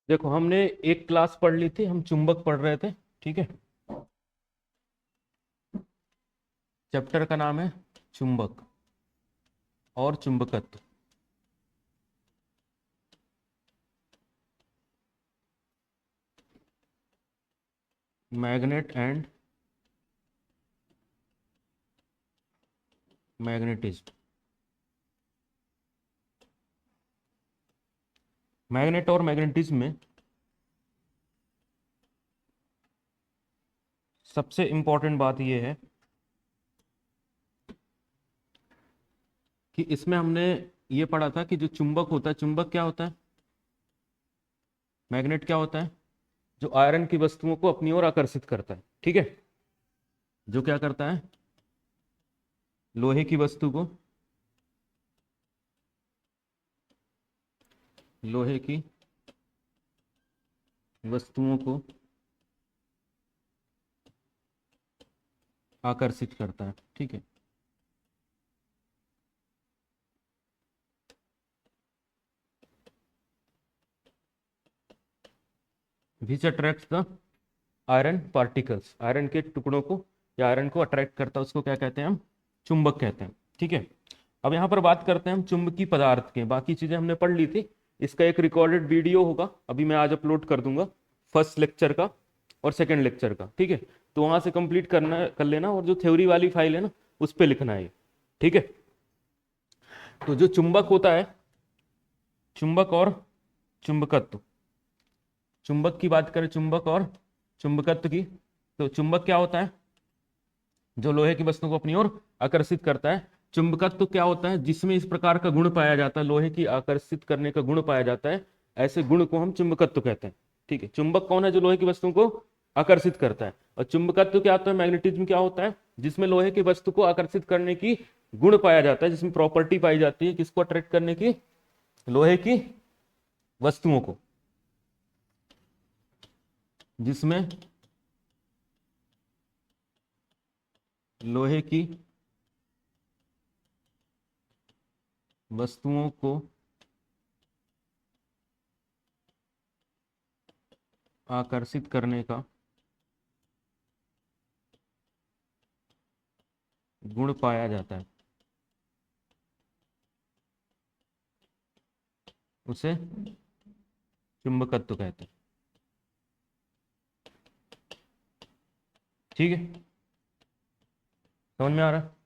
देखो, हमने एक क्लास पढ़ ली थी, हम चुंबक पढ़ रहे थे। ठीक है। चैप्टर का नाम है चुंबक और चुंबकत्व। Magnet and magnetism. मैग्नेट और मैग्नेटिज्म में सबसे इंपॉर्टेंट बात यह है कि इसमें हमने ये पढ़ा था कि जो चुंबक होता है, चुंबक क्या होता है, मैग्नेट क्या होता है, जो आयरन की वस्तुओं को अपनी ओर आकर्षित करता है। ठीक है। जो क्या करता है, लोहे की वस्तु को, लोहे की वस्तुओं को आकर्षित करता है। ठीक है। Which attracts the iron particles, iron के टुकड़ों को या आयरन को अट्रैक्ट करता है, उसको क्या कहते हैं, हम चुंबक कहते हैं। ठीक है। अब यहाँ पर बात करते हैं हम चुंबकीय पदार्थ के। बाकी चीजें हमने पढ़ ली थी। इसका एक रिकॉर्डेड वीडियो होगा, अभी मैं आज अपलोड कर दूंगा, फर्स्ट लेक्चर का और सेकंड लेक्चर का। ठीक है। तो वहां से कंप्लीट करना कर लेना, और जो थ्योरी वाली फाइल है ना, उस पर लिखना है। ठीक है। तो जो चुंबक होता है, चुंबक और चुंबकत्व, चुंबक की बात करें, चुंबक और चुंबकत्व की, तो चुंबक क्या होता है, जो लोहे की वस्तु को अपनी ओर आकर्षित करता है। चुंबकत्व क्या होता है, जिसमें इस प्रकार का गुण पाया जाता है, लोहे की आकर्षित करने का गुण पाया जाता है, ऐसे गुण को हम चुंबकत्व कहते हैं। ठीक है। चुंबक कौन है, जो लोहे की वस्तु को आकर्षित करता है। और चुंबकत्व क्या होता है, मैग्नेटिज्म क्या होता है, जिसमें लोहे की वस्तु को आकर्षित करने की गुण पाया जाता है, जिसमें प्रॉपर्टी पाई जाती है, किसको अट्रैक्ट करने की, लोहे की वस्तुओं को, जिसमें लोहे की वस्तुओं को आकर्षित करने का गुण पाया जाता है, उसे चुंबकत्व कहते हैं। ठीक है। समझ में आ रहा है।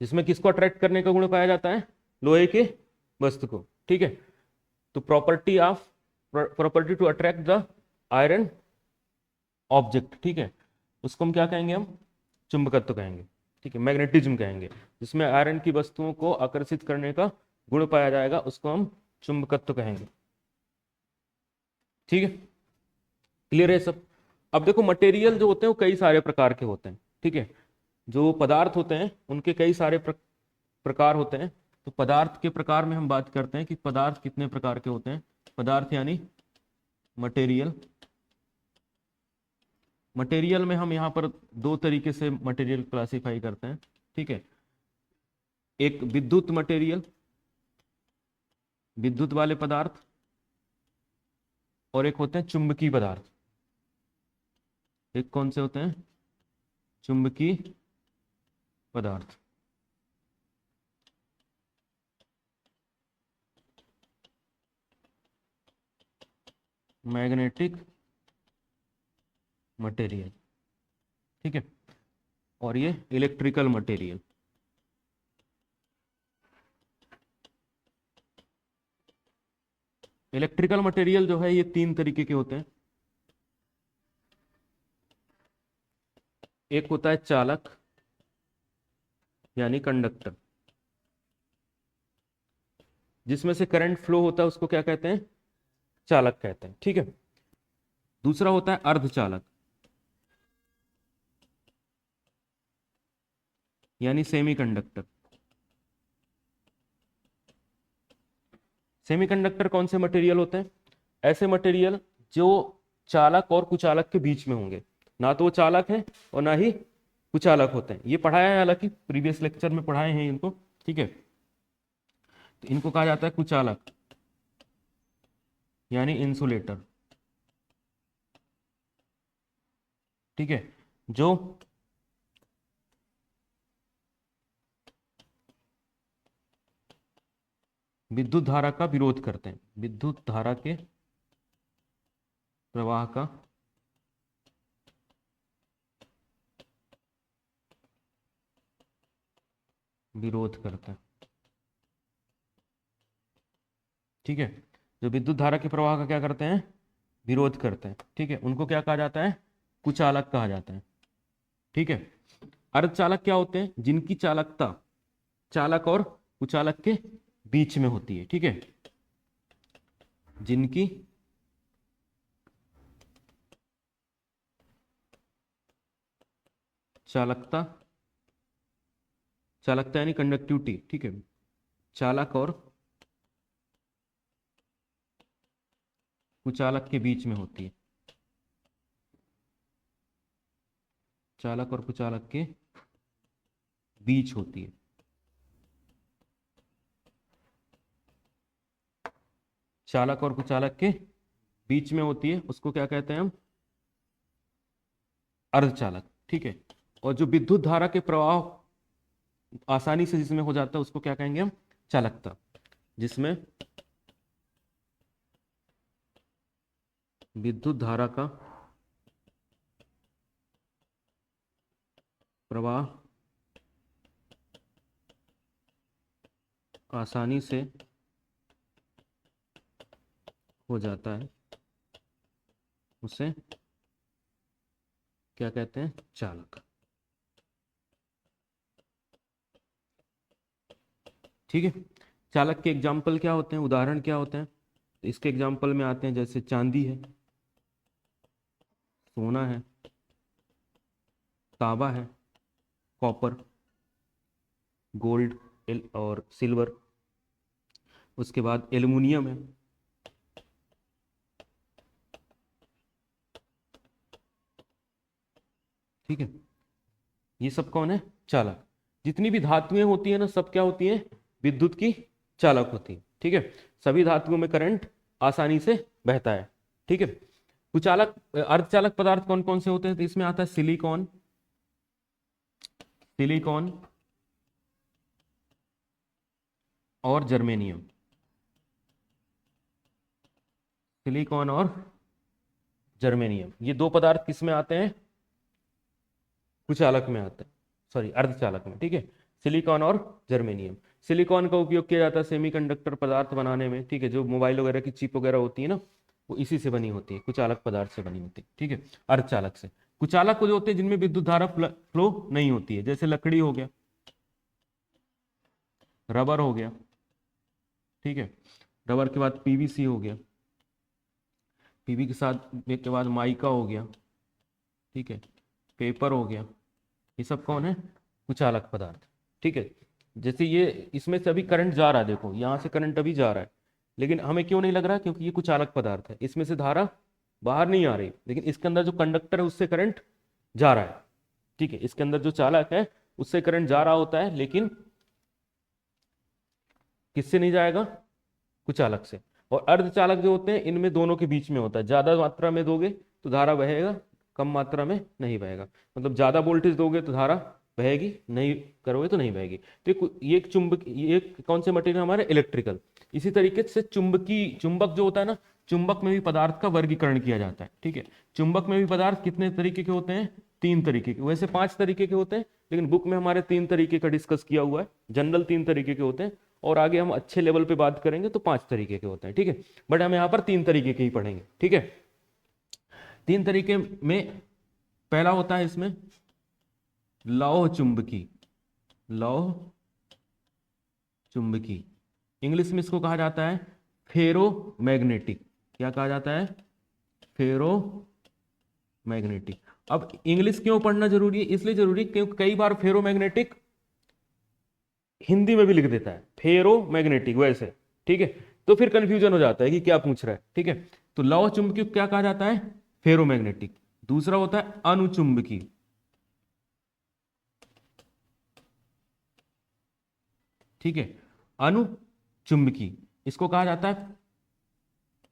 जिसमें किसको अट्रैक्ट करने का गुण पाया जाता है, लोहे के वस्तु को। ठीक है। तो property to attract the iron object. ठीक है। उसको हम क्या कहेंगे, हम चुंबकत्व कहेंगे। ठीक है। मैग्नेटिज्म कहेंगे। जिसमें आयरन की वस्तुओं को आकर्षित करने का गुण पाया जाएगा, उसको हम चुंबकत्व कहेंगे। ठीक है। क्लियर है सब। अब देखो, मटेरियल जो होते हैं वो कई सारे प्रकार के होते हैं। ठीक है। जो पदार्थ होते हैं उनके कई सारे प्रकार होते हैं। तो पदार्थ के प्रकार में हम बात करते हैं कि पदार्थ कितने प्रकार के होते हैं। पदार्थ यानी मटेरियल। मटेरियल में हम यहाँ पर दो तरीके से मटेरियल क्लासिफाई करते हैं। ठीक है। एक विद्युत मटेरियल, विद्युत वाले पदार्थ, और एक होते हैं चुंबकीय पदार्थ। एक कौन से होते हैं, चुंबकीय पदार्थ। Magnetic material. ठीक है। और ये इलेक्ट्रिकल मटेरियल। इलेक्ट्रिकल मटेरियल जो है ये तीन तरीके के होते हैं। एक होता है चालक यानी कंडक्टर, जिसमें से करंट फ्लो होता है, उसको क्या कहते हैं, चालक कहते हैं। ठीक है। दूसरा होता है अर्धचालक यानी सेमीकंडक्टर। सेमीकंडक्टर कौन से मटेरियल होते हैं, ऐसे मटेरियल जो चालक और कुचालक के बीच में होंगे। ना तो वो चालक है और ना ही कुचालक होते हैं। ये पढ़ाया है, हालांकि प्रीवियस लेक्चर में पढ़ाए हैं इनको। ठीक है। तो इनको कहा जाता है कुचालक। यानी इंसुलेटर। ठीक है, जो विद्युत धारा का विरोध करते हैं, विद्युत धारा के प्रवाह का विरोध करते हैं। ठीक है, जो विद्युत धारा के प्रवाह का क्या करते हैं, विरोध करते हैं। ठीक है, उनको क्या कहा जाता है, कुचालक कहा जाता है। ठीक है, अर्धचालक क्या होते हैं, जिनकी चालकता चालक और कुचालक के बीच में होती है। ठीक है, जिनकी चालकता, चालकता यानी कंडक्टिविटी। ठीक है, चालक और कुचालक के बीच में होती है, चालक और कुचालक के बीच होती है। चालक और कुचालक के बीच में होती है, उसको क्या कहते हैं हम, अर्धचालक। ठीक है, और जो विद्युत धारा के प्रवाह आसानी से जिसमें हो जाता है उसको क्या कहेंगे हम, चालकता। जिसमें विद्युत धारा का प्रवाह आसानी से हो जाता है उसे क्या कहते हैं, चालक। ठीक है, चालक के एग्जाम्पल क्या होते हैं, उदाहरण क्या होते हैं, तो इसके एग्जाम्पल में आते हैं जैसे चांदी है, सोना है, तांबा है, कॉपर, गोल्ड और सिल्वर। उसके बाद एल्युमिनियम है। ठीक है, ये सब कौन है, चालक। जितनी भी धातुएं होती है ना, सब क्या होती हैं, विद्युत की चालक होती है। ठीक है, सभी धातुओं में करंट आसानी से बहता है। ठीक है, कुचालक अर्धचालक पदार्थ कौन कौन से होते हैं, तो इसमें आता है सिलिकॉन, सिलिकॉन और जर्मेनियम। सिलिकॉन और जर्मेनियम, ये दो पदार्थ किस में आते हैं, कुचालक में आते हैं, सॉरी अर्धचालक में। ठीक है, सिलिकॉन और जर्मेनियम। सिलिकॉन का उपयोग किया जाता है सेमीकंडक्टर पदार्थ बनाने में। ठीक है, जो मोबाइल वगैरह की चिप वगैरह होती है ना, वो इसी से बनी होती है, कुचालक पदार्थ से बनी होती है। ठीक है, अर्धचालक से। कुचालक को जो होते हैं जिनमें विद्युत धारा फ्लो नहीं होती है, जैसे लकड़ी हो गया, रबर हो गया। ठीक है, रबर के बाद पीवीसी हो गया, पीवी के साथ के बाद माइका हो गया। ठीक है, पेपर हो गया। ये सब कौन है, कुचालक पदार्थ। ठीक है, जैसे ये इसमें से अभी करंट जा रहा है, देखो यहाँ से करंट अभी जा रहा है, लेकिन हमें क्यों नहीं लग रहा, क्योंकि ये कुचालक पदार्थ है, इसमें से धारा बाहर नहीं आ रही, लेकिन इसके अंदर जो कंडक्टर है उससे करंट जा रहा है। ठीक है, इसके अंदर जो चालक है उससे करंट जा रहा होता है, लेकिन किससे नहीं जाएगा, कुचालक से। और अर्धचालक जो होते हैं इनमें दोनों के बीच में होता है, ज्यादा मात्रा में दोगे तो धारा बहेगा, कम मात्रा में नहीं बहेगा। मतलब ज्यादा वोल्टेज दोगे तो धारा बहेगी, नहीं करोगे तो नहीं बहेगी। तो ये एक चुंबक, ये कौन से मटेरियल हमारे, इलेक्ट्रिकल। इसी तरीके से चुंबकी, चुंबक जो होता है ना, चुंबक में भी पदार्थ का वर्गीकरण किया जाता है। ठीक है, चुंबक में भी पदार्थ कितने तरीके के होते हैं, तीन तरीके के, वैसे पांच तरीके के होते हैं, लेकिन बुक में हमारे तीन तरीके का डिस्कस किया हुआ है। जनरल तीन तरीके के होते हैं, और आगे हम अच्छे लेवल पे बात करेंगे तो पांच तरीके के होते हैं। ठीक है, बट हम यहाँ पर तीन तरीके के ही पढ़ेंगे। ठीक है, तीन तरीके में पहला होता है इसमें लौह चुंबकी, लौह चुंबकी। इंग्लिश में इसको कहा जाता है फेरो मैग्नेटिक। क्या कहा जाता है, फेरो मैग्नेटिक। अब इंग्लिश क्यों पढ़ना जरूरी है, इसलिए जरूरी क्योंकि कई बार फेरो मैग्नेटिक हिंदी में भी लिख देता है फेरो मैग्नेटिक वैसे। ठीक है, तो फिर कंफ्यूजन हो जाता है कि क्या पूछ रहा है। ठीक है, तो लौह चुंबकी क्या कहा जाता है, फेरो मैग्नेटिक। दूसरा होता है अनुचुंबकी। ठीक है, अनुचुंबकी इसको कहा जाता है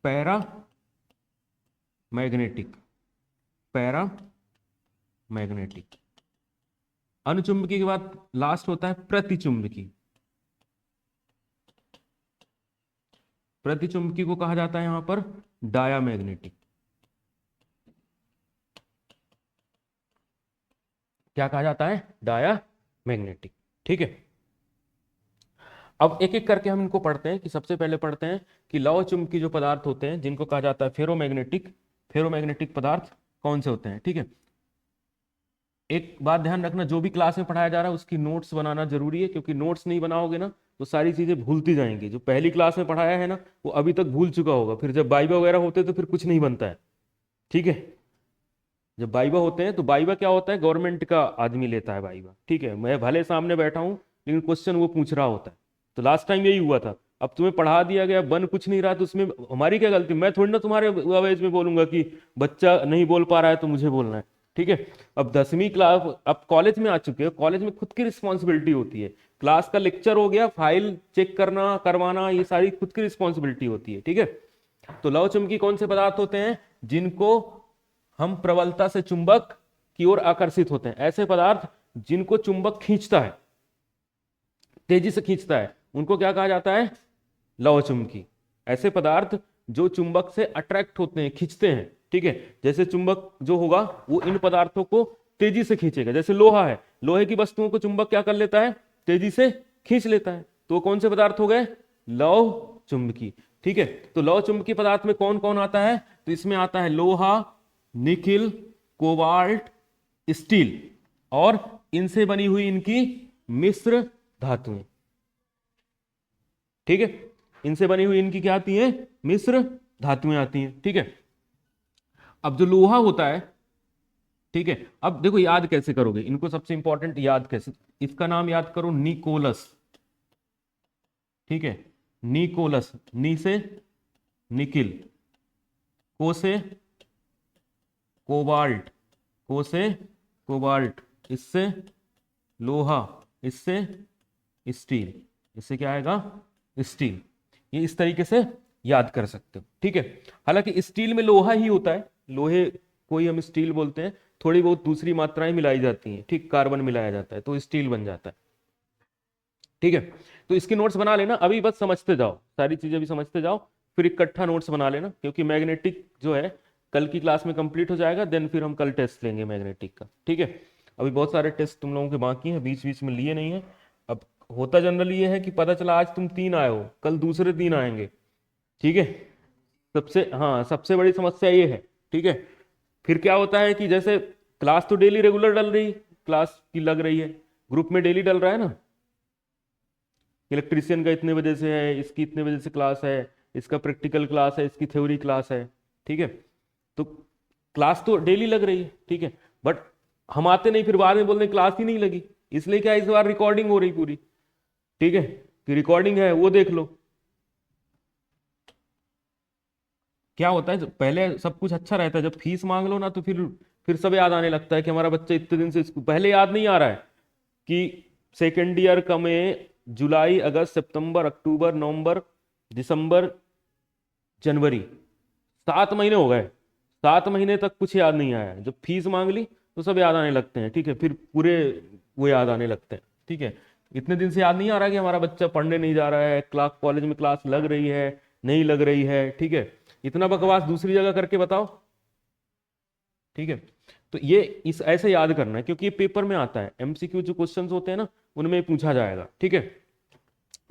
पैरा मैग्नेटिक, पैरा मैग्नेटिक। अनुचुंबकी के बाद लास्ट होता है प्रतिचुंबकी। प्रतिचुंबकी को कहा जाता है यहां पर डायामैग्नेटिक। क्या कहा जाता है? डायामैग्नेटिक। ठीक है, अब एक एक करके हम इनको पढ़ते हैं कि सबसे पहले पढ़ते हैं कि लौह चुंबकी जो पदार्थ होते हैं जिनको कहा जाता है फेरोमैग्नेटिक, फेरोमैग्नेटिक पदार्थ कौन से होते हैं। ठीक है, एक बात ध्यान रखना, जो भी क्लास में पढ़ाया जा रहा है उसकी नोट्स बनाना जरूरी है, क्योंकि नोट्स नहीं बनाओगे ना तो सारी चीजें भूलती जाएंगी। जो पहली क्लास में पढ़ाया है ना वो अभी तक भूल चुका होगा, फिर जब वाइवा वगैरह होते हैं तो फिर कुछ नहीं बनता है। ठीक है, जब वाइवा होते हैं तो वाइवा क्या होता है, गवर्नमेंट का आदमी लेता है वाइवा। ठीक है, मैं भले सामने बैठा हूं लेकिन क्वेश्चन वो पूछ रहा होता है। तो लास्ट टाइम यही हुआ था। अब तुम्हें पढ़ा दिया गया, बन कुछ नहीं रहा, तो उसमें हमारी क्या गलती? मैं थोड़ी ना तुम्हारे अवेज में बोलूंगा कि बच्चा नहीं बोल पा रहा है तो मुझे बोलना है। ठीक है, अब 10वीं क्लास, अब कॉलेज में आ चुके हो, कॉलेज में खुद की रिस्पॉन्सिबिलिटी होती है। क्लास का लेक्चर हो गया, फाइल चेक करना करवाना ये सारी खुद की रिस्पॉन्सिबिलिटी होती है। ठीक है, तो लौह चुंबकी कौन से पदार्थ होते हैं? जिनको हम प्रबलता से चुंबक की ओर आकर्षित होते हैं, ऐसे पदार्थ जिनको चुंबक खींचता है, तेजी से खींचता है, उनको क्या कहा जाता है? लौह चुंबकी। ऐसे पदार्थ जो चुंबक से अट्रैक्ट होते हैं, खींचते हैं। ठीक है, जैसे चुंबक जो होगा वो इन पदार्थों को तेजी से खींचेगा। जैसे लोहा है, लोहे की वस्तुओं को चुंबक क्या कर लेता है? तेजी से खींच लेता है। तो कौन से पदार्थ हो गए? लौह चुंबकी। ठीक है, तो लौह चुंबकी पदार्थ में कौन कौन आता है? तो इसमें आता है लोहा, निकिल, कोबाल्ट, स्टील और इनसे बनी हुई इनकी मिश्र धातुएं। ठीक है, इनसे बनी हुई इनकी क्या आती है? मिश्र धातुएं आती हैं। ठीक है, अब जो लोहा होता है, ठीक है, अब देखो याद कैसे करोगे इनको, सबसे इंपॉर्टेंट याद कैसे, इसका नाम याद करो निकोलस। ठीक है, निकोलस, नी से निकिल, को से कोबाल्ट, को से कोबाल्ट, इससे लोहा, इससे स्टील, इससे क्या आएगा? स्टील। ये इस तरीके से याद कर सकते हो। ठीक है, हालांकि स्टील में लोहा ही होता है, लोहे को ही हम स्टील बोलते हैं, थोड़ी बहुत दूसरी मात्राएं मिलाई जाती हैं। ठीक, कार्बन मिलाया जाता है तो स्टील बन जाता है। ठीक है, तो इसके नोट्स बना लेना, अभी बस समझते जाओ, सारी चीजें भी समझते जाओ, फिर इकट्ठा नोट्स बना लेना, क्योंकि मैग्नेटिक जो है कल की क्लास में कंप्लीट हो जाएगा, देन फिर हम कल टेस्ट लेंगे मैग्नेटिक का। ठीक है, अभी बहुत सारे टेस्ट तुम लोगों के बाकी हैं, बीच बीच में लिए नहीं है। अब होता जनरली ये है कि पता चला आज तुम 3 आए हो, कल दूसरे 3 आएंगे। ठीक है, सबसे बड़ी समस्या ये है। ठीक है, फिर क्या होता है कि जैसे क्लास तो डेली रेगुलर डल रही, क्लास की लग रही है, ग्रुप में डेली डल रहा है ना, इलेक्ट्रीशियन का इतने बजे से है, इसकी इतने बजे से क्लास है, इसका प्रैक्टिकल क्लास है, इसकी थ्योरी क्लास है। ठीक है, तो क्लास तो डेली लग रही है। ठीक है, बट हम आते नहीं, फिर बाद में बोलते क्लास ही नहीं लगी, इसलिए क्या इस बार रिकॉर्डिंग हो रही पूरी। ठीक है, कि रिकॉर्डिंग है वो देख लो। क्या होता है, पहले सब कुछ अच्छा रहता है, जब फीस मांग लो ना तो फिर सब याद आने लगता है कि हमारा बच्चा इतने दिन से पहले याद नहीं आ रहा है कि सेकेंड ईयर का में जुलाई, अगस्त, सितंबर, अक्टूबर, नवंबर, दिसंबर, जनवरी, 7 महीने हो गए, 7 महीने तक कुछ याद नहीं आया। जब फीस मांग ली तो सब याद आने लगते हैं। ठीक है, फिर पूरे वो याद आने लगते हैं। ठीक है, इतने दिन से याद नहीं आ रहा है कि हमारा बच्चा पढ़ने नहीं जा रहा है, क्लास कॉलेज में क्लास लग रही है नहीं लग रही है। ठीक है, इतना बकवास दूसरी जगह करके बताओ। ठीक है, तो ये इस ऐसे याद करना है, क्योंकि ये पेपर में आता है, एमसीक्यू जो क्वेश्चंस होते हैं ना उनमें पूछा जाएगा। ठीक है,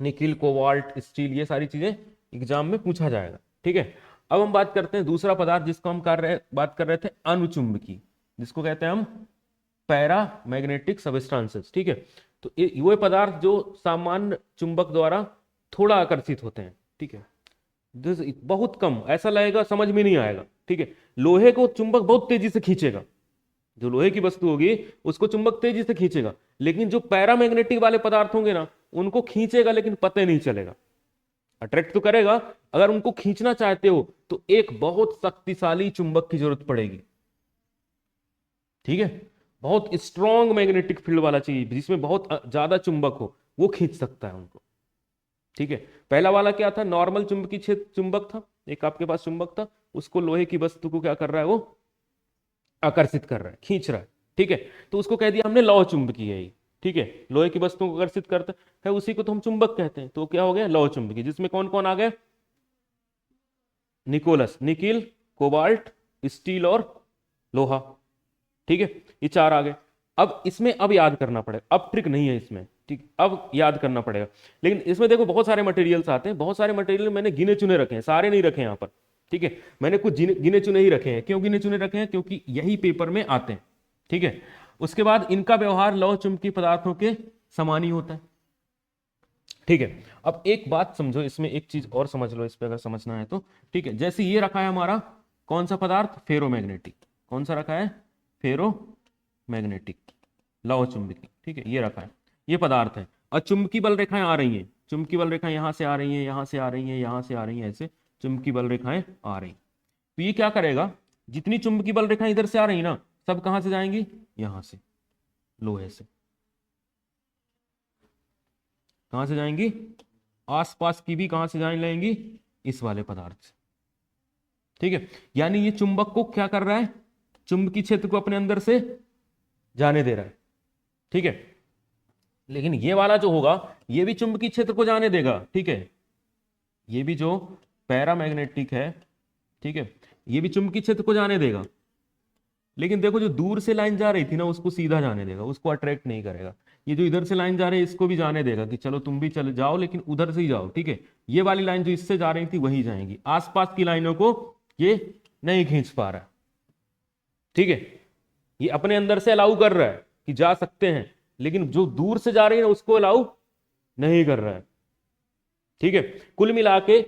निकिल, कोबाल्ट, स्टील, ये सारी चीजें एग्जाम में पूछा जाएगा। ठीक है, अब हम बात करते हैं दूसरा पदार्थ जिसको हम बात कर रहे थे, अनुचुंबकी, जिसको कहते हैं हम पैरा मैग्नेटिक सबस्टांसेस। ठीक है, तो वो पदार्थ जो सामान्य चुंबक द्वारा थोड़ा आकर्षित होते हैं। ठीक है, बहुत कम, ऐसा लगेगा समझ में नहीं आएगा। ठीक है, लोहे को चुंबक बहुत तेजी से खींचेगा, जो लोहे की वस्तु होगी उसको चुंबक तेजी से खींचेगा, लेकिन जो पैरामैग्नेटिक वाले पदार्थ होंगे ना उनको खींचेगा लेकिन पता नहीं चलेगा। अट्रैक्ट तो करेगा, अगर उनको खींचना चाहते हो तो एक बहुत शक्तिशाली चुंबक की जरूरत पड़ेगी। ठीक है, बहुत स्ट्रॉन्ग मैग्नेटिक फील्ड वाला चाहिए जिसमें बहुत ज्यादा चुंबक हो, वो खींच सकता है उनको। ठीक है, पहला वाला क्या था, नॉर्मल चुंबकीय क्षेत्र चुंबक था, एक आपके पास चुंबक था, उसको लोहे की वस्तु को क्या कर रहा है, वो आकर्षित कर रहा है, खींच रहा है, ठीक है। तो उसको कह दिया हमने लौह चुंबकीय है ये, ठीक है, लोहे की वस्तुओं को आकर्षित करता है, उसी को तो हम चुंबक कहते हैं। तो क्या हो गया, लौह चुंबकीय, जिसमें कौन कौन आ गए, निकोलस, निकिल, कोबाल्ट, स्टील और लोहा, ठीक है, ये चार आ गए। अब इसमें अब याद करना पड़ेगा, अब ट्रिक नहीं है इसमें, ठीक, अब याद करना पड़ेगा। लेकिन इसमें देखो बहुत सारे मटेरियल्स आते हैं, बहुत सारे मटेरियल मैंने गिने चुने रखे हैं, सारे नहीं रखे यहाँ पर, ठीक है, मैंने कुछ गिने चुने ही रखे हैं। क्यों गिने चुने रखे हैं, क्योंकि यही पेपर में आते हैं, ठीक है। उसके बाद इनका व्यवहार लौह चुंबकीय पदार्थों के समान ही होता है, ठीक है। अब एक बात समझो इसमें, एक चीज और समझ लो इस पे अगर समझना है तो, ठीक है। जैसे ये रखा है हमारा कौन सा पदार्थ, फेरोमैग्नेटिक, कौन सा रखा है, फेरोमैग्नेटिक, लौह चुंबकीय, ठीक है, ये रखा है, ये पदार्थ है। और चुंबकीय बल रेखाएं आ रही हैं, चुंबकीय बल रेखाएं यहां से आ रही हैं, यहां से आ रही हैं, यहां से आ रही हैं, ऐसे चुंबकीय बल रेखाएं आ रही। तो ये क्या करेगा, जितनी चुंबकीय बल रेखाएं इधर से आ रही ना, सब कहां से जाएंगी, यहां से, लोहे से, कहां से जाएंगी, आसपास की भी कहां से जाने लगेंगी, इस वाले पदार्थ से, ठीक है। यानी ये चुंबक को क्या कर रहा है, चुंबकीय क्षेत्र को अपने अंदर से जाने दे रहा है, ठीक है। लेकिन ये वाला जो होगा, ये भी चुंबकीय क्षेत्र को जाने देगा, ठीक है, ये भी जो पैरामैग्नेटिक है, ठीक है, ये भी चुंबकीय क्षेत्र को जाने देगा। लेकिन देखो जो दूर से लाइन जा रही थी ना, उसको सीधा जाने देगा, उसको अट्रैक्ट नहीं करेगा। ये जो इधर से लाइन जा रही है, इसको भी जाने देगा कि चलो तुम भी चले जाओ, लेकिन उधर से ही जाओ, ठीक है। ये वाली लाइन जो इससे जा रही थी वही जाएंगी, आसपास की लाइनों को ये नहीं खींच पा रहा, ठीक है। ये अपने अंदर से अलाउ कर रहा है कि जा सकते हैं, लेकिन जो दूर से जा रही है उसको अलाउ नहीं कर रहा है, ठीक है। कुल मिला के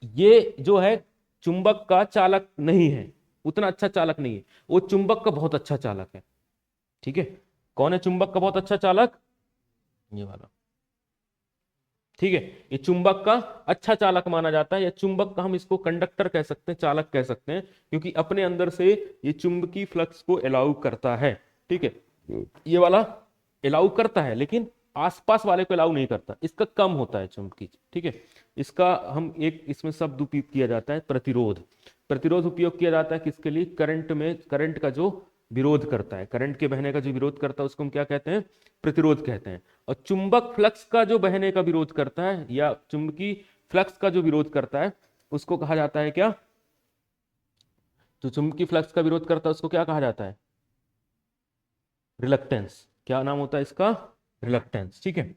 ये जो है चुंबक का चालक नहीं है, उतना अच्छा चालक नहीं है, वो चुंबक का बहुत अच्छा चालक है, ठीक है। कौन है चुंबक का बहुत अच्छा चालक, ये वाला, ठीक है। ये चुंबक का अच्छा चालक माना जाता है, या चुंबक का हम इसको कंडक्टर कह सकते हैं, चालक कह सकते हैं, क्योंकि अपने अंदर से ये चुंबकीय फ्लक्स को अलाउ करता है, ठीक है। ये वाला अलाउ करता है, लेकिन आसपास वाले को अलाउ नहीं करता, इसका कम होता है चुंबकीय, ठीक है। इसका हम एक इसमें शब्द उपयोग किया जाता है, प्रतिरोध। प्रतिरोध उपयोग किया जाता है किसके लिए, करंट में, करंट का जो विरोध करता है, करंट के बहने का जो विरोध करता है उसको हम क्या कहते हैं, प्रतिरोध कहते हैं। और चुंबक फ्लक्स का जो बहने का विरोध करता है, या चुंबकीय फ्लक्स का जो विरोध करता है, उसको कहा जाता है क्या, जो चुंबकीय फ्लक्स का विरोध करता है उसको क्या कहा जाता है, रिलक्टेंस। क्या नाम होता है इसका, रिलक्टेंस, ठीक है।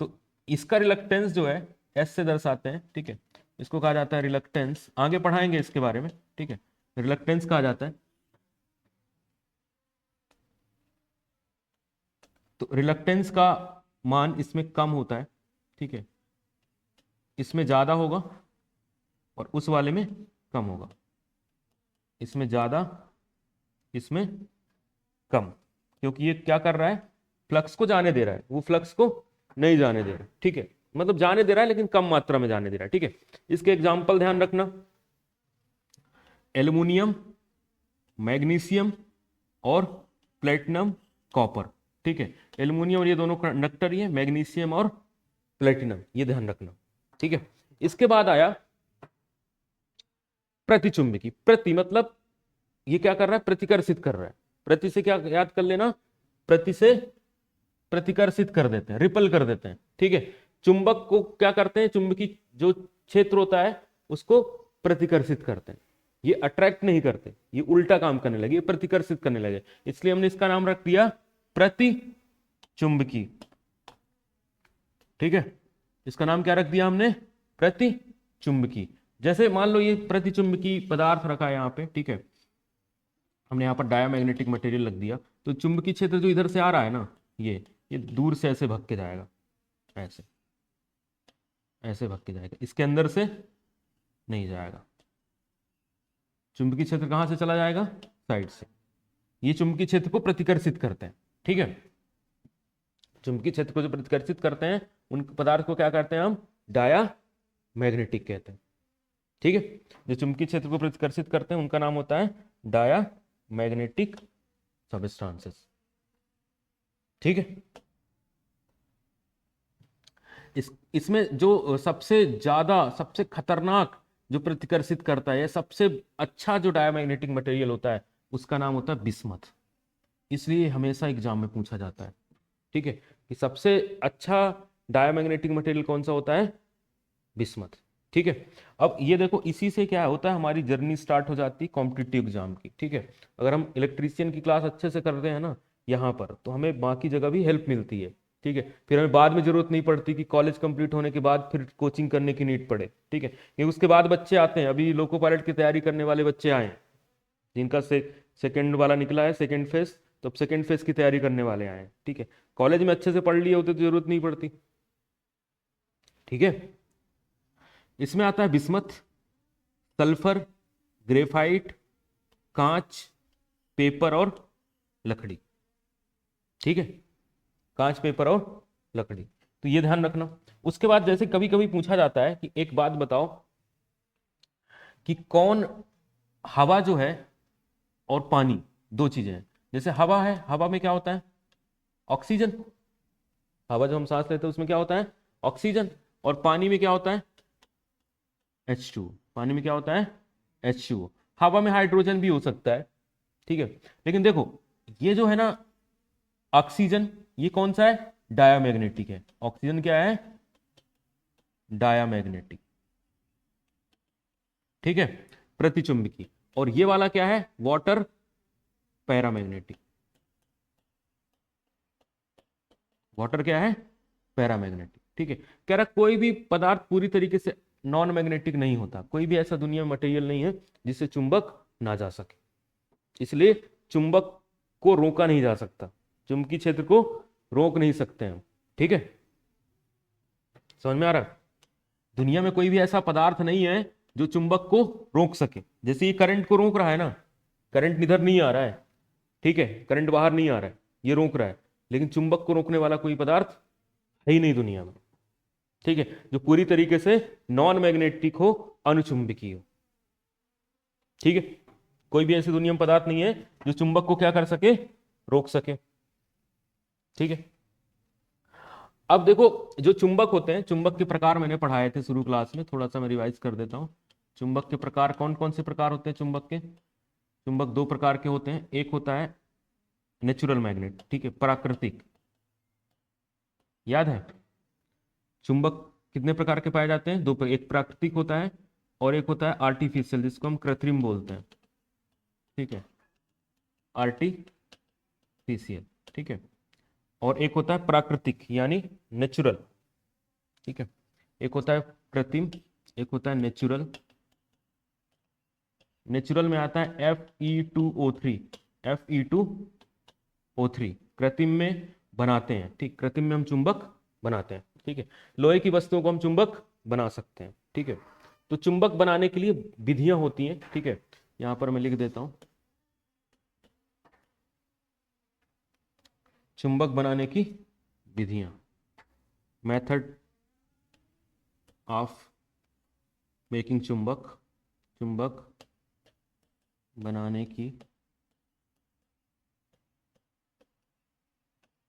तो इसका रिलक्टेंस जो है एस से दर्शाते हैं, ठीक है, इसको कहा जाता है रिलक्टेंस, आगे पढ़ाएंगे इसके बारे में, ठीक है, रिलक्टेंस कहा जाता है। तो रिलक्टेंस का मान इसमें कम होता है, ठीक है, इसमें ज्यादा होगा और उस वाले में कम होगा, इसमें ज्यादा, इसमें कम, क्योंकि ये क्या कर रहा है, फ्लक्स को जाने दे रहा है, वो फ्लक्स को नहीं जाने दे रहा है, ठीक है, मतलब जाने दे रहा है लेकिन कम मात्रा में जाने दे रहा है, ठीक है। इसके एग्जाम्पल ध्यान रखना, एल्युमिनियम, मैग्नीशियम और प्लेटिनम, कॉपर, ठीक है। एल्युमिनियम और ये दोनों कंडक्टर ही है, मैग्नीशियम और प्लेटिनम, ये ध्यान रखना, ठीक है। इसके बाद आया प्रतिचुंबकी, प्रति मतलब ये क्या कर रहा है, प्रतिकर्षित कर रहा है, प्रति से क्या याद कर लेना, प्रति से प्रतिकर्षित कर देते हैं, रिपल कर देते हैं, ठीक है। चुंबक को क्या करते हैं, चुंबकीय जो क्षेत्र होता है उसको प्रतिकर्षित करते हैं, ये अट्रैक्ट नहीं करते, ये उल्टा काम करने लगे, ये प्रतिकर्षित करने लगे, इसलिए हमने इसका नाम रख दिया प्रति चुंबकीय, ठीक है। इसका नाम क्या रख दिया हमने, प्रति चुंबकीय। जैसे मान लो ये प्रति चुंबकीय पदार्थ रखा है यहाँ पे, ठीक है, हमने यहाँ पर डायामैग्नेटिक मटेरियल रख दिया, तो चुंबकीय क्षेत्र जो इधर से आ रहा है ना, ये दूर से ऐसे भग के जाएगा, ऐसे ऐसे भग के जाएगा, इसके अंदर से नहीं जाएगा। चुंबकीय क्षेत्र कहां से चला जाएगा, साइड से। ये चुंबकीय क्षेत्र को प्रतिकर्षित करते हैं, ठीक है। चुंबकीय क्षेत्र को जो प्रतिकर्षित करते हैं उन पदार्थ को क्या कहते हैं हम, डाया मैग्नेटिक कहते हैं, ठीक है। जो चुंबकीय क्षेत्र को प्रतिकर्षित करते हैं उनका नाम होता है डाया मैग्नेटिक सब्सटेंसेस, ठीक है। इसमें जो सबसे ज्यादा, सबसे खतरनाक जो प्रतिकर्षित करता है, या सबसे अच्छा जो डायमैग्नेटिक मटेरियल होता है, उसका नाम होता है बिस्मथ। इसलिए हमेशा एग्जाम में पूछा जाता है, ठीक है, कि सबसे अच्छा डायमैग्नेटिक मटेरियल कौन सा होता है? बिस्मथ। ठीक है, अब ये देखो, इसी से क्या होता है, हमारी जर्नी स्टार्ट हो जाती है कॉम्पिटिटिव एग्जाम की। ठीक है, अगर हम इलेक्ट्रीशियन की क्लास अच्छे से करते हैं ना यहाँ पर, तो हमें बाकी जगह भी हेल्प मिलती है। ठीक है, फिर हमें बाद में जरूरत नहीं पड़ती कि कॉलेज कंप्लीट होने के बाद फिर कोचिंग करने की नीड पड़े। ठीक है, क्योंकि उसके बाद बच्चे आते हैं, अभी लोको पायलट की तैयारी करने वाले बच्चे आए हैं, जिनका सेकंड वाला निकला है, सेकंड फेज, तो अब सेकंड फेज की तैयारी करने वाले आए हैं। ठीक है, कॉलेज में अच्छे से पढ़ लिए होते तो जरूरत नहीं पड़ती। ठीक है, इसमें आता है बिस्मथ, सल्फर, ग्रेफाइट, कांच, पेपर और लकड़ी। ठीक है, कांच, पेपर और लकड़ी, तो ये ध्यान रखना। उसके बाद जैसे कभी कभी पूछा जाता है कि एक बात बताओ कि कौन, हवा जो है और पानी, दो चीजें हैं। जैसे हवा है, हवा में क्या होता है? ऑक्सीजन। हवा जो हम सांस लेते हैं उसमें क्या होता है? ऑक्सीजन। और पानी में क्या होता है? H2। पानी में क्या होता है? H2। हवा में हाइड्रोजन भी हो सकता है। ठीक है, लेकिन देखो, ये जो है ना ऑक्सीजन, ये कौन सा है? डायामैग्नेटिक है। ऑक्सीजन क्या है? डायामैग्नेटिक। ठीक है, प्रतिचुंबकी। और ये वाला क्या है? Water, paramagnetic. वाटर क्या है? पैरामैग्नेटिक। ठीक है, कह रहा कोई भी पदार्थ पूरी तरीके से नॉन मैग्नेटिक नहीं होता, कोई भी ऐसा दुनिया में मटेरियल नहीं है जिससे चुंबक ना जा सके, इसलिए चुंबक को रोका नहीं जा सकता, चुंबकीय क्षेत्र को रोक नहीं सकते हम। ठीक है, समझ में आ रहा है? दुनिया में कोई भी ऐसा पदार्थ नहीं है जो चुंबक को रोक सके। जैसे ये करंट को रोक रहा है ना, करंट इधर नहीं आ रहा है, ठीक है, करंट बाहर नहीं आ रहा है, ये रोक रहा है, लेकिन चुंबक को रोकने वाला कोई पदार्थ है ही नहीं दुनिया में। ठीक है, जो पूरी तरीके से नॉन मैग्नेटिक हो, अनुचुंबकीय हो। ठीक है, कोई भी ऐसी दुनिया में पदार्थ नहीं है जो चुंबक को क्या कर सके? रोक सके। ठीक है, अब देखो, जो चुंबक होते हैं, चुंबक के प्रकार मैंने पढ़ाए थे शुरू क्लास में, थोड़ा सा मैं रिवाइज कर देता हूं। चुंबक के प्रकार कौन कौन से प्रकार होते हैं चुंबक के? चुंबक दो प्रकार के होते हैं, एक होता है नेचुरल मैग्नेट, ठीक है, प्राकृतिक। याद है? चुंबक कितने प्रकार के पाए जाते हैं? दो एक प्राकृतिक होता है और एक होता है आर्टिफिशियल, जिसको हम कृत्रिम बोलते हैं। ठीक है, आर्टिफिशियल। ठीक है, और एक होता है प्राकृतिक यानी नेचुरल। ठीक है, एक होता है कृत्रिम, एक होता है नेचुरल। नेचुरल में आता है Fe2O3, Fe2O3। कृत्रिम में बनाते हैं, ठीक, कृत्रिम में हम चुंबक बनाते हैं। ठीक है, लोहे की वस्तुओं को हम चुंबक बना सकते हैं। ठीक है, तो चुंबक बनाने के लिए विधियां होती हैं। ठीक है, यहां पर मैं लिख देता हूं, चुंबक बनाने की विधियां, मेथड ऑफ मेकिंग चुंबक, चुंबक बनाने की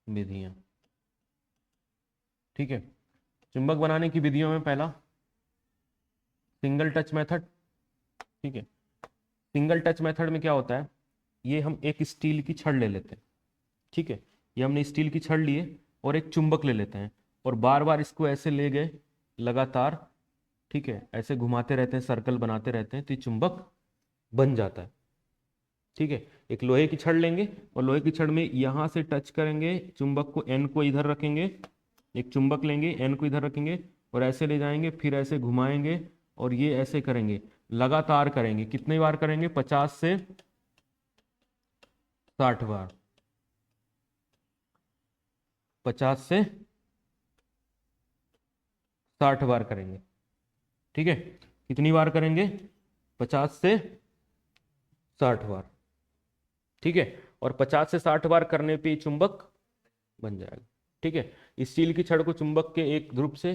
विधियां। ठीक है, चुंबक बनाने की विधियों में पहला सिंगल टच मेथड। ठीक है, सिंगल टच मेथड में क्या होता है, ये हम एक स्टील की छड़ ले लेते हैं। ठीक है, ये हमने स्टील की छड़ लिए और एक चुंबक ले लेते हैं, और बार बार इसको ऐसे ले गए लगातार, ठीक है, ऐसे घुमाते रहते हैं, सर्कल बनाते रहते हैं, तो ये चुंबक बन जाता है। ठीक है, एक लोहे की छड़ लेंगे और लोहे की छड़ में यहां से टच करेंगे चुंबक को, एन को इधर रखेंगे, एक चुंबक लेंगे, एन को इधर रखेंगे और ऐसे ले जाएंगे, फिर ऐसे घुमाएंगे और ये ऐसे करेंगे, लगातार करेंगे। कितनी बार करेंगे? 50 से 60 बार। 50 से 60 बार करेंगे। ठीक है, कितनी बार करेंगे? 50 से 60 बार। ठीक है, और 50 से 60 बार करने पे चुंबक बन जाएगा। ठीक है, स्टील की छड़ को चुंबक के एक ध्रुव से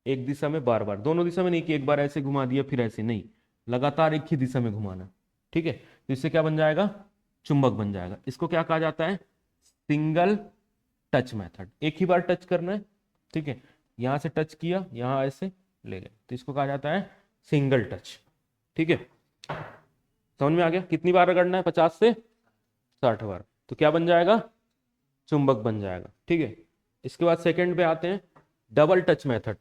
एक दिशा में बार बार, दोनों दिशा में नहीं कि एक बार ऐसे घुमा दिया फिर ऐसे, नहीं, लगातार एक ही दिशा में घुमाना। ठीक है, तो इससे क्या बन जाएगा? चुंबक बन जाएगा। इसको क्या कहा जाता है? Single touch method. एक ही बार टच करना है। ठीक है, यहाँ से टच किया, यहाँ ऐसे ले गए, तो इसको कहा जाता है सिंगल टच। ठीक है, समझ में आ गया? कितनी बार रगड़ना है? 50 से 60 बार, तो क्या बन जाएगा? चुंबक बन जाएगा। ठीक है, इसके बाद सेकंड पे आते हैं, डबल टच मेथड।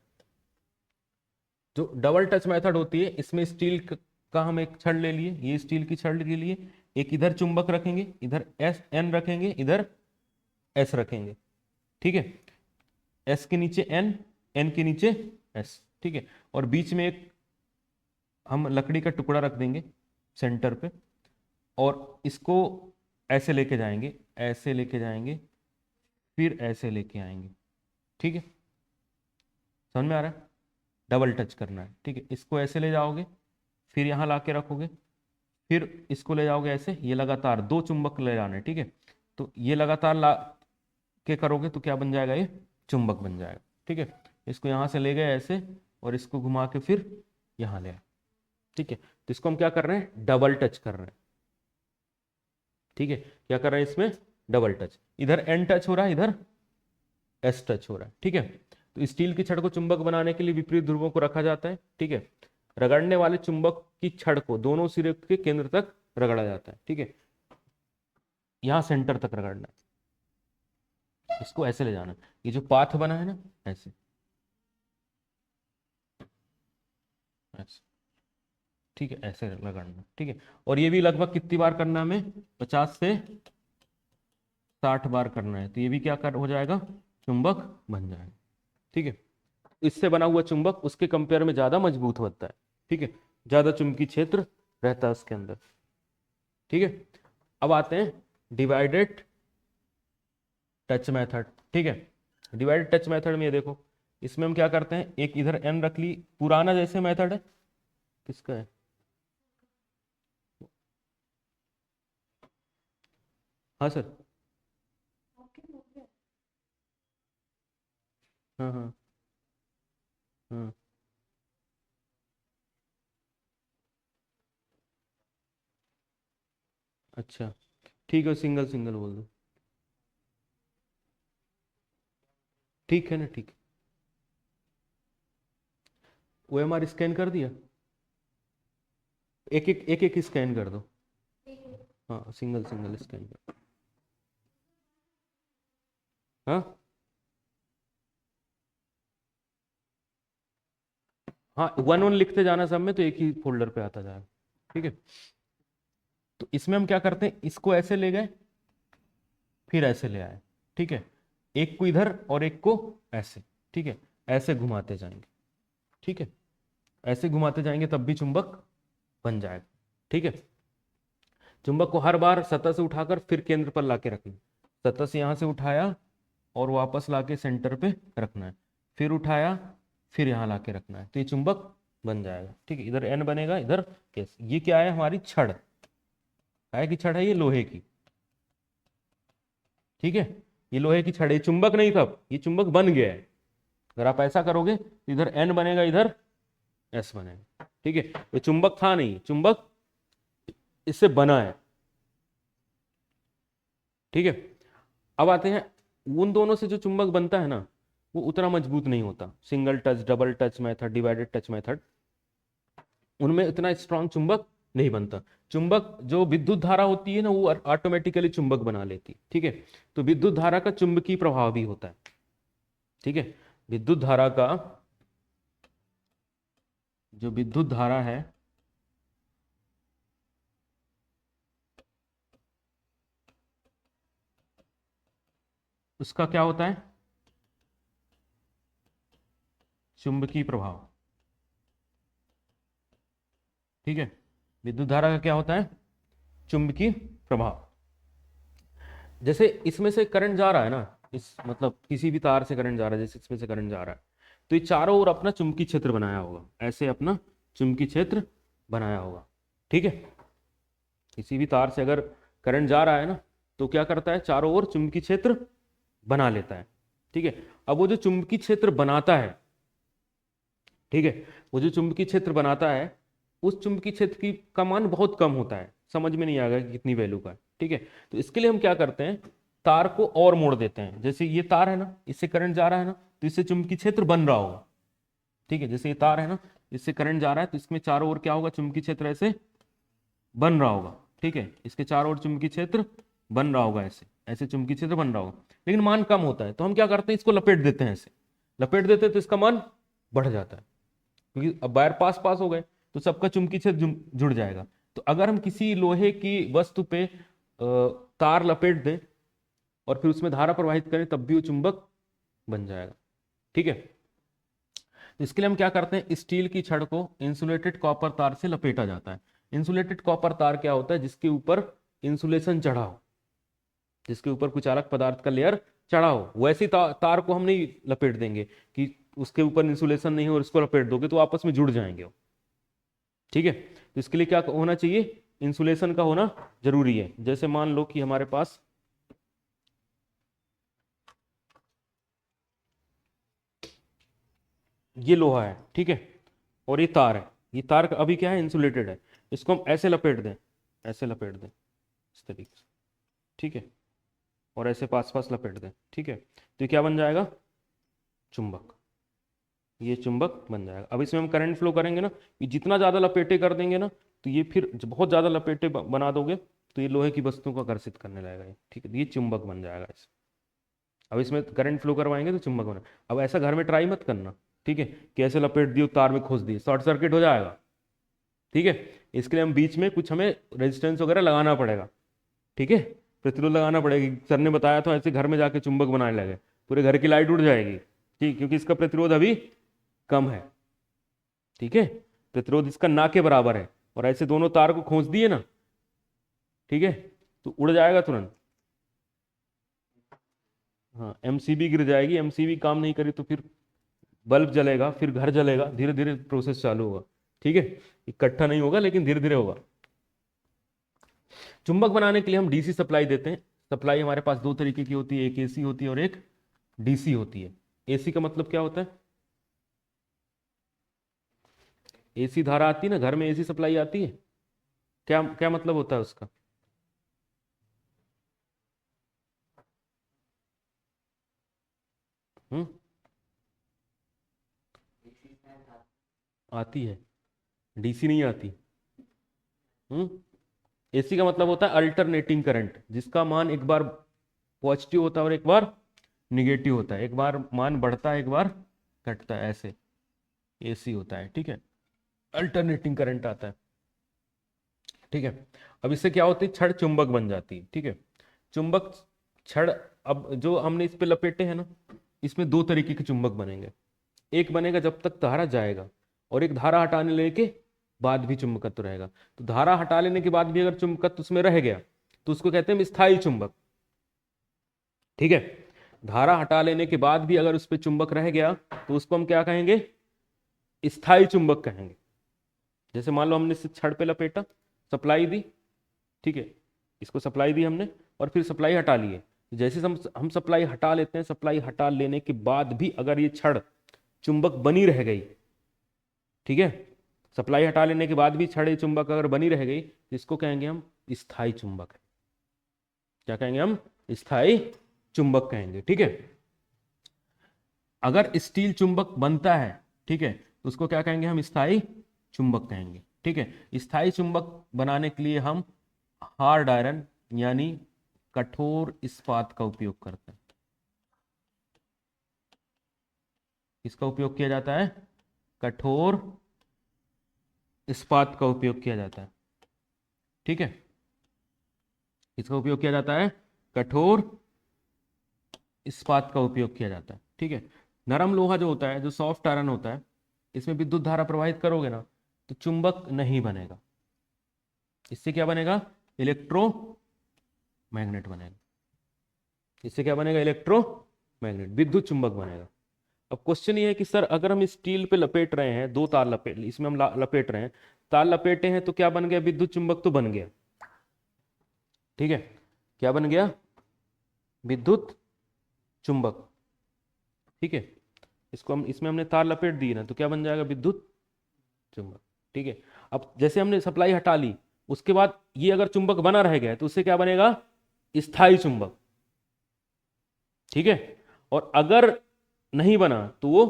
जो डबल टच मेथड होती है, इसमें स्टील का हम एक छड़ ले लिए, ये स्टील की छड़ ले लिए, एक इधर चुंबक रखेंगे, इधर एस एन रखेंगे, इधर एस रखेंगे। ठीक है, एस के नीचे एन, एन के नीचे एस। ठीक है, और बीच में एक हम लकड़ी का टुकड़ा रख देंगे सेंटर पे, और इसको ऐसे लेके जाएंगे, ऐसे लेके जाएंगे, फिर ऐसे लेके आएंगे। ठीक है, समझ में आ रहा है? डबल टच करना है। ठीक है, इसको ऐसे ले जाओगे, फिर यहाँ ला के रखोगे, फिर इसको ले जाओगे ऐसे, ये लगातार 2 चुंबक ले जाने। ठीक है, तो ये लगातार ला के करोगे तो क्या बन जाएगा? ये चुंबक बन जाएगा। ठीक है, इसको यहाँ से ले गए ऐसे, और इसको घुमा के फिर यहाँ ले आए। ठीक है, तो इसको हम क्या कर रहे हैं? डबल टच कर रहे हैं। ठीक है, क्या कर रहे हैं इसमें? Double touch. इधर एन टच हो रहा है, इधर एस टच हो रहा है। ठीक है, तो स्टील की छड़ को चुंबक बनाने के लिए विपरीत ध्रुवों को रखा जाता है। ठीक है, रगड़ने वाले चुंबक की छड़ को दोनों सिरे के केंद्र तक रगड़ा जाता है। ठीक है, यहां सेंटर तक रगड़ना है, इसको ऐसे ले जाना है। ये जो पाथ बना है ना, ऐसे ऐसे। ठीक है, ऐसे रगड़ना। ठीक है, और ये भी लगभग कितनी बार करना है हमें? 50 से 60 बार करना है, तो ये भी क्या कर हो जाएगा? चुंबक बन जाएगा। ठीक है, इससे बना हुआ चुंबक उसके कंपेयर में ज्यादा मजबूत होता है। ठीक है, ज्यादा चुंबकीय क्षेत्र रहता है उसके अंदर। ठीक है, अब आते हैं डिवाइडेड टच मेथड। ठीक है, डिवाइडेड टच मेथड में ये देखो, इसमें हम क्या करते हैं, एक इधर एन रख ली, पुराना जैसे मेथड है, किसका है? हाँ सर। हाँ हाँ हाँ। अच्छा, ठीक है, सिंगल सिंगल बोल दो। ठीक है ना, ठीक है। OMR स्कैन कर दिया? एक एक एक एक स्कैन कर दो। हाँ, सिंगल सिंगल स्कैन कर। हाँ हाँ, 1 1 लिखते जाना सब में, तो एक ही फोल्डर पे आता जाएगा। ठीक है, तो इसमें हम क्या करते हैं, इसको ऐसे ले गए, फिर ऐसे ले आए। ठीक है, एक को इधर और एक को ऐसे। ठीक है, ऐसे घुमाते जाएंगे। ठीक है, ऐसे घुमाते जाएंगे तब भी चुंबक बन जाएगा। ठीक है, चुंबक को हर बार सतह से उठाकर फिर केंद्र पर लाके रखना। सतह से यहां से उठाया और वापस लाके सेंटर पे रखना है, फिर उठाया, फिर यहाँ लाके रखना है, तो ये चुंबक बन जाएगा। ठीक है, इधर एन बनेगा, इधर एस। ये क्या है? हमारी छड़ है की छड़ है, ये लोहे की। ठीक है, ये लोहे की छड़ है, चुंबक नहीं था, ये चुंबक बन गया है। अगर आप ऐसा करोगे तो इधर एन बनेगा, इधर एस बनेगा। ठीक है, ये चुंबक था नहीं, चुंबक इससे बना है। ठीक है, अब आते हैं, उन दोनों से जो चुंबक बनता है ना, वो उतना मजबूत नहीं होता। Single touch, double touch method, divided touch method, उनमें इतना स्ट्रांग चुंबक नहीं बनता। चुंबक जो विद्युत धारा होती है ना, वो ऑटोमेटिकली चुंबक बना लेती है। ठीक है, तो विद्युत धारा का चुंबकीय प्रभाव भी होता है। ठीक है, विद्युत धारा का, जो विद्युत धारा है, उसका क्या होता है? चुंबकीय प्रभाव। ठीक है, विद्युत धारा का क्या होता है? चुंबकीय प्रभाव। जैसे इसमें से करंट जा रहा है ना, इस मतलब किसी भी तार से करंट जा रहा है, जैसे इसमें से करंट जा रहा है, तो ये चारों ओर अपना चुंबकीय क्षेत्र बनाया होगा, ऐसे अपना चुंबकीय क्षेत्र बनाया होगा। ठीक है, किसी भी तार से अगर करंट जा रहा है ना, तो क्या करता है? चारों ओर चुंबकीय क्षेत्र बना लेता है। ठीक है, अब वो जो चुंबकीय क्षेत्र बनाता है, ठीक है, वो जो चुंबकीय क्षेत्र बनाता है, उस चुंबकीय क्षेत्र की का मान बहुत कम होता है, समझ में नहीं आएगा कि कितनी वैल्यू का है। ठीक है, तो इसके लिए हम क्या करते हैं, तार को और मोड़ देते हैं। जैसे ये तार है ना, इससे करंट जा रहा है ना, तो इससे चुंबकीय क्षेत्र बन रहा होगा। ठीक है, जैसे ये तार है ना, इससे करंट जा रहा है तो इसमें चारों ओर क्या होगा, चुंबकीय क्षेत्र ऐसे बन रहा होगा। ठीक है, इसके चारों ओर चुंबकीय क्षेत्र बन रहा होगा, ऐसे ऐसे चुंबकीय क्षेत्र बन रहा होगा। लेकिन मान कम होता है तो हम क्या करते हैं, इसको लपेट देते हैं, ऐसे लपेट देते हैं तो इसका मान बढ़ जाता है, क्योंकि अब वायर पास पास हो गए तो सबका चुंबकीय क्षेत्र जुड़ जाएगा। तो अगर हम किसी लोहे की वस्तु पे तार लपेट दें और फिर उसमें धारा प्रवाहित करें तब भी वो चुंबक बन जाएगा। ठीक है, तो इसके लिए हम क्या करते हैं, स्टील की छड़ को इंसुलेटेड कॉपर तार से लपेटा जाता है। इंसुलेटेड कॉपर तार क्या होता है, जिसके ऊपर इंसुलेशन चढ़ा हो, जिसके ऊपर कुछ अलग पदार्थ का लेयर चढ़ा हो। वैसी तार को हम नहीं लपेट देंगे कि उसके ऊपर इंसुलेशन नहीं हो और इसको लपेट दोगे तो आपस में जुड़ जाएंगे वो। ठीक है, तो इसके लिए क्या होना चाहिए, इंसुलेशन का होना जरूरी है। जैसे मान लो कि हमारे पास ये लोहा है, ठीक है, और ये तार है, ये तार अभी क्या है, इंसुलेटेड है। इसको हम ऐसे लपेट दें, ऐसे लपेट दें इस तरीके से, ठीक है, और ऐसे पास पास लपेट दें, ठीक है, तो ये क्या बन जाएगा, चुंबक। ये चुंबक बन जाएगा। अब इसमें हम करंट फ्लो करेंगे ना, ये जितना ज़्यादा लपेटे कर देंगे ना तो ये फिर बहुत ज़्यादा लपेटे बना दोगे तो ये लोहे की वस्तुओं को आकर्षित करने लगेगा ये। ठीक है, ये चुंबक बन जाएगा इस। अब इसमें करंट फ्लो करवाएंगे तो चुंबक बना। अब ऐसा घर में ट्राई मत करना, ठीक है, कि ऐसे लपेट दियो तार में खोस दिए, शॉर्ट सर्किट हो जाएगा। ठीक है, इसके लिए हम बीच में कुछ हमें रेजिस्टेंस वगैरह लगाना पड़ेगा। ठीक है, प्रतिरोध लगाना पड़ेगा। सर ने बताया था ऐसे घर में जाके चुंबक बनाने लगे, पूरे घर की लाइट उड़ जाएगी। ठीक, क्योंकि इसका प्रतिरोध अभी कम है। ठीक है, प्रतिरोध इसका ना के बराबर है, और ऐसे दोनों तार को खोस दिए ना, ठीक है, तो उड़ जाएगा तुरंत। हाँ, एमसीबी गिर जाएगी। एमसीबी काम नहीं करी तो फिर बल्ब जलेगा, फिर घर जलेगा, धीरे धीरे प्रोसेस चालू होगा। ठीक है, इकट्ठा नहीं होगा लेकिन धीरे धीरे होगा। चुंबक बनाने के लिए हम डीसी सप्लाई देते हैं। सप्लाई हमारे पास दो तरीके की होती है, एक एसी होती है और एक डीसी होती है। एसी का मतलब क्या होता है, एसी धारा आती है ना, घर में एसी सप्लाई आती है, क्या क्या मतलब होता है उसका, हम्म, आती है, डीसी नहीं आती। हम्म, एसी का मतलब होता है अल्टरनेटिंग करंट, जिसका मान एक बार पॉजिटिव होता है और एक बार निगेटिव होता है, एक बार मान बढ़ता है एक बार घटता है, ऐसे एसी होता है। ठीक है, अल्टरनेटिंग करंट आता है। ठीक है, अब इससे क्या होती है, छड़ चुंबक बन जाती है। ठीक है, चुंबक छड़, अब जो हमने इस पे लपेटे हैं ना, इसमें दो तरीके के चुंबक बनेंगे। एक बनेगा जब तक धारा जाएगा, और एक धारा हटाने लेने के बाद भी चुंबकत्व रहेगा। तो धारा हटा लेने के बाद भी अगर चुंबकत्व उसमें रह गया तो उसको कहते हैं स्थायी चुंबक। ठीक है, धारा हटा लेने के बाद भी अगर उस पर चुंबक रह गया तो उसको हम क्या कहेंगे, स्थायी चुंबक कहेंगे। जैसे मान लो हमने इसे छड़ पे लपेटा, सप्लाई दी, ठीक है, इसको सप्लाई दी हमने और फिर सप्लाई हटा लिए। जैसे हम सप्लाई हटा लेते हैं, सप्लाई हटा लेने के बाद भी अगर ये छड़ चुंबक बनी रह गई, ठीक है, सप्लाई हटा लेने के बाद भी छड़ चुंबक अगर बनी रह गई तो इसको कहेंगे हम स्थायी चुंबक। क्या कहेंगे हम, स्थायी चुंबक कहेंगे। ठीक है, अगर स्टील चुंबक बनता है, ठीक है, तो उसको क्या कहेंगे हम, स्थायी चुंबक कहेंगे। ठीक है, स्थायी चुंबक बनाने के लिए हम हार्ड आयरन यानी कठोर इस्पात का उपयोग करते हैं। किसका उपयोग किया जाता है, कठोर इस्पात का उपयोग किया जाता है। ठीक है, इसका उपयोग किया जाता है, कठोर इस्पात का उपयोग किया जाता है। ठीक है, नरम लोहा जो होता है, जो सॉफ्ट आयरन होता है, इसमें विद्युत धारा प्रवाहित करोगे ना तो चुंबक नहीं बनेगा। इससे क्या बनेगा, इलेक्ट्रोमैग्नेट बनेगा। इससे क्या बनेगा, इलेक्ट्रोमैग्नेट, विद्युत चुंबक बनेगा। अब क्वेश्चन ये है कि सर अगर हम स्टील पे लपेट रहे हैं, दो तार लपेट, इसमें हम लपेट रहे हैं, तार लपेटे हैं तो क्या बन गया, विद्युत चुंबक तो बन गया। ठीक है, क्या बन गया, विद्युत चुंबक। ठीक है, इसको हम, इसमें हमने तार लपेट दी ना तो क्या बन जाएगा, विद्युत चुंबक। ठीक है, अब जैसे हमने सप्लाई हटा ली, उसके बाद ये अगर चुंबक बना रह गया तो उससे क्या बनेगा, स्थायी चुंबक। ठीक है, और अगर नहीं बना तो वो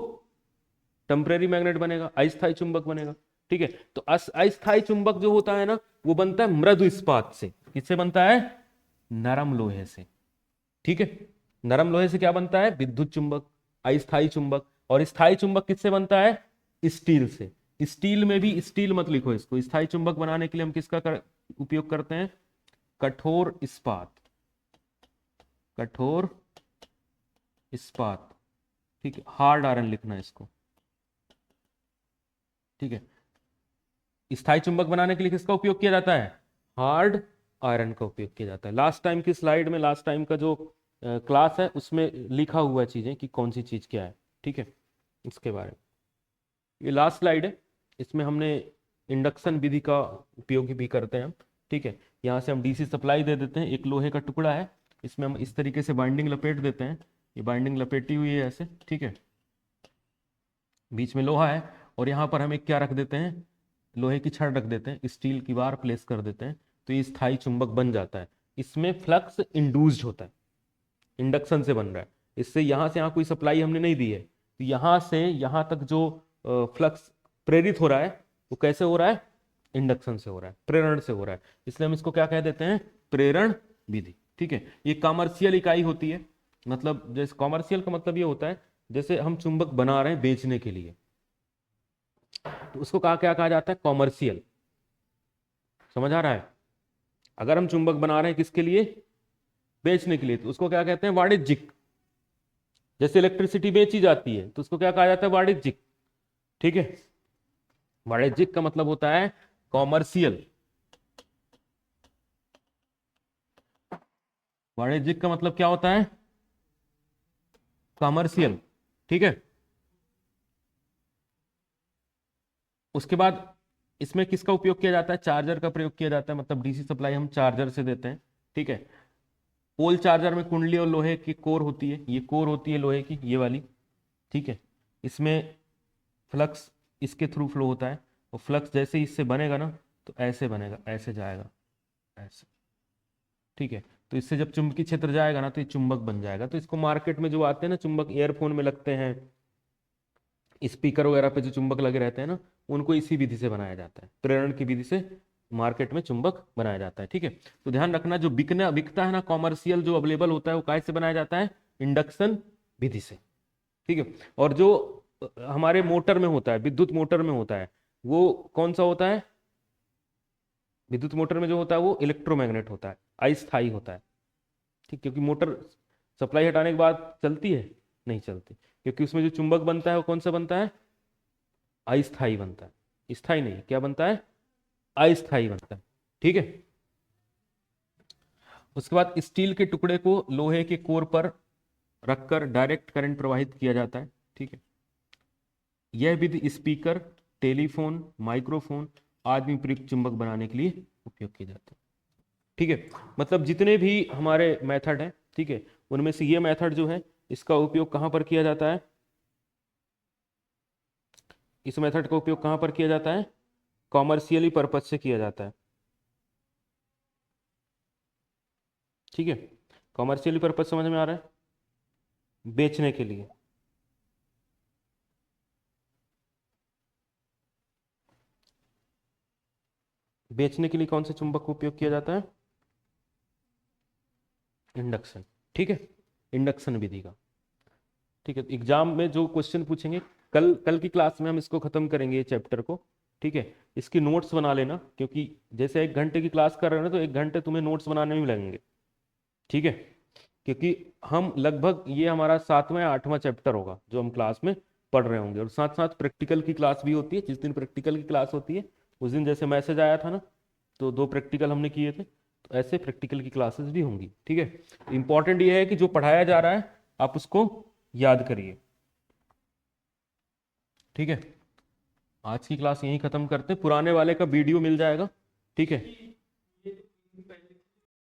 टेम्परेरी मैग्नेट बनेगा, अस्थायी चुंबक बनेगा। ठीक है, तो अस्थायी चुंबक जो होता है ना वो बनता है मृदु इस्पात से। किससे बनता है? नरम लोहे से। ठीक है, नरम लोहे से क्या बनता है? विद्युत चुंबक, अस्थायी चुंबक। और स्थायी चुंबक किससे बनता है? स्टील से। स्टील में भी, स्टील मत लिखो इसको, स्थायी चुंबक बनाने के लिए हम किसका उपयोग करते हैं? कठोर इस्पात, कठोर इस्पात। ठीक है, हार्ड आयरन लिखना है इसको। ठीक है, स्थायी चुंबक बनाने के लिए किसका उपयोग किया जाता है? हार्ड आयरन का उपयोग किया जाता है। लास्ट टाइम की स्लाइड में, लास्ट टाइम का जो क्लास है उसमें लिखा हुआ है चीजें कि कौन सी चीज क्या है। ठीक है, इसके बारे में ये लास्ट स्लाइड है, इसमें हमने इंडक्शन विधि का उपयोग भी करते हैं हम। ठीक है, यहाँ से हम डीसी सप्लाई दे देते हैं, एक लोहे का टुकड़ा है, इसमें हम इस तरीके से बाइंडिंग लपेट देते हैं। ये बाइंडिंग लपेटी हुई है ऐसे। ठीक है, बीच में लोहा है और यहाँ पर हम एक क्या रख देते हैं? लोहे की छड़ रख देते हैं, स्टील की बार प्लेस कर देते हैं, तो ये स्थायी चुंबक बन जाता है। इसमें फ्लक्स इंड्यूस्ड होता है, इंडक्शन से बन रहा है। इससे यहाँ से यहाँ कोई सप्लाई हमने नहीं दी है, तो यहाँ से यहाँ तक जो फ्लक्स प्रेरित हो रहा है वो कैसे हो रहा है? इंडक्शन से हो रहा है, प्रेरण से हो रहा है। इसलिए हम इसको क्या कह देते हैं? प्रेरण विधि। ठीक है, ये कॉमर्शियल इकाई होती है। मतलब जैसे कॉमर्शियल का मतलब ये होता है जैसे हम चुंबक बना रहे हैं बेचने के लिए, तो उसको क्या कहा जाता है? कॉमर्शियल। समझ आ रहा है? अगर हम चुंबक बना रहे हैं किसके लिए? बेचने के लिए, तो उसको क्या कहते हैं? वाणिज्यिक। जैसे इलेक्ट्रिसिटी बेची जाती है तो उसको क्या कहा जाता है? वाणिज्यिक। ठीक है, वाणिज्यिक का मतलब होता है कॉमर्शियल। वाणिज्यिक का मतलब क्या होता है? कॉमर्शियल। ठीक है, उसके बाद इसमें किसका उपयोग किया जाता है? चार्जर का प्रयोग किया जाता है, मतलब डीसी सप्लाई हम चार्जर से देते हैं। ठीक है, पोल चार्जर में कुंडली और लोहे की कोर होती है, ये कोर होती है लोहे की, ये वाली। ठीक है, इसमें फ्लक्स इसके थ्रू फ्लो होता है, और फ्लक्स जैसे ही इससे बनेगा ना तो ऐसे बनेगा, ऐसे जाएगा, ऐसे। ठीक है, तो इससे जब चुंबकीय क्षेत्र जाएगा ना तो ये चुंबक बन जाएगा। तो इसको मार्केट में जो आते हैं ना चुंबक, ईयरफोन में लगते हैं, स्पीकर वगैरह पे जो चुंबक लगे रहते हैं ना, उनको इसी विधि से बनाया जाता है, प्रेरण की विधि से मार्केट में चुंबक बनाया जाता है। ठीक है, तो ध्यान रखना जो बिकता है ना कॉमर्शियल जो अवेलेबल होता है वो कैसे बनाया जाता है? इंडक्शन विधि से। ठीक है, और जो हमारे मोटर में होता है, विद्युत मोटर में होता है, वो कौन सा होता है? विद्युत मोटर में जो होता है वो इलेक्ट्रोमैग्नेट होता है, अस्थायी होता है। ठीक, क्योंकि मोटर सप्लाई हटाने के बाद चलती है? नहीं चलती, क्योंकि उसमें जो चुंबक बनता है वो कौन सा बनता है? अस्थायी बनता है, स्थायी नहीं। क्या बनता है? अस्थायी बनता है। ठीक है, उसके बाद स्टील के टुकड़े को लोहे के कोर पर रखकर डायरेक्ट करंट प्रवाहित किया जाता है। ठीक है, यह विधि स्पीकर, टेलीफोन, माइक्रोफोन आदि में प्रयुक्त चुंबक बनाने के लिए उपयोग किया जाता है। ठीक है, मतलब जितने भी हमारे मेथड हैं, ठीक है, उनमें से ये मेथड जो है इसका उपयोग कहां पर किया जाता है? इस मेथड का उपयोग कहां पर किया जाता है? कॉमर्शियली पर्पज से किया जाता है। ठीक है, कॉमर्शियली पर्पज समझ में आ रहा है? बेचने के लिए। बेचने के लिए कौन से चुंबक का उपयोग किया जाता है? इंडक्शन। ठीक है, इंडक्शन विधि का। ठीक है, एग्जाम में जो क्वेश्चन पूछेंगे, कल कल की क्लास में हम इसको खत्म करेंगे ये चैप्टर को। ठीक है, इसकी नोट्स बना लेना, क्योंकि जैसे 1 घंटे की क्लास कर रहे हो ना तो 1 घंटे तुम्हें नोट्स बनाने में लगेंगे। ठीक है, क्योंकि हम लगभग ये हमारा 7वां या 8वां चैप्टर होगा जो हम क्लास में पढ़ रहे होंगे, और साथ साथ प्रैक्टिकल की क्लास भी होती है। जिस दिन प्रैक्टिकल की क्लास होती है उस दिन जैसे मैसेज आया था ना, तो 2 प्रैक्टिकल हमने किए थे, तो ऐसे प्रैक्टिकल की क्लासेस भी होंगी। ठीक है, इंपॉर्टेंट ये है कि जो पढ़ाया जा रहा है आप उसको याद करिए। ठीक है, आज की क्लास यहीं खत्म करते हैं, पुराने वाले का वीडियो मिल जाएगा। ठीक है,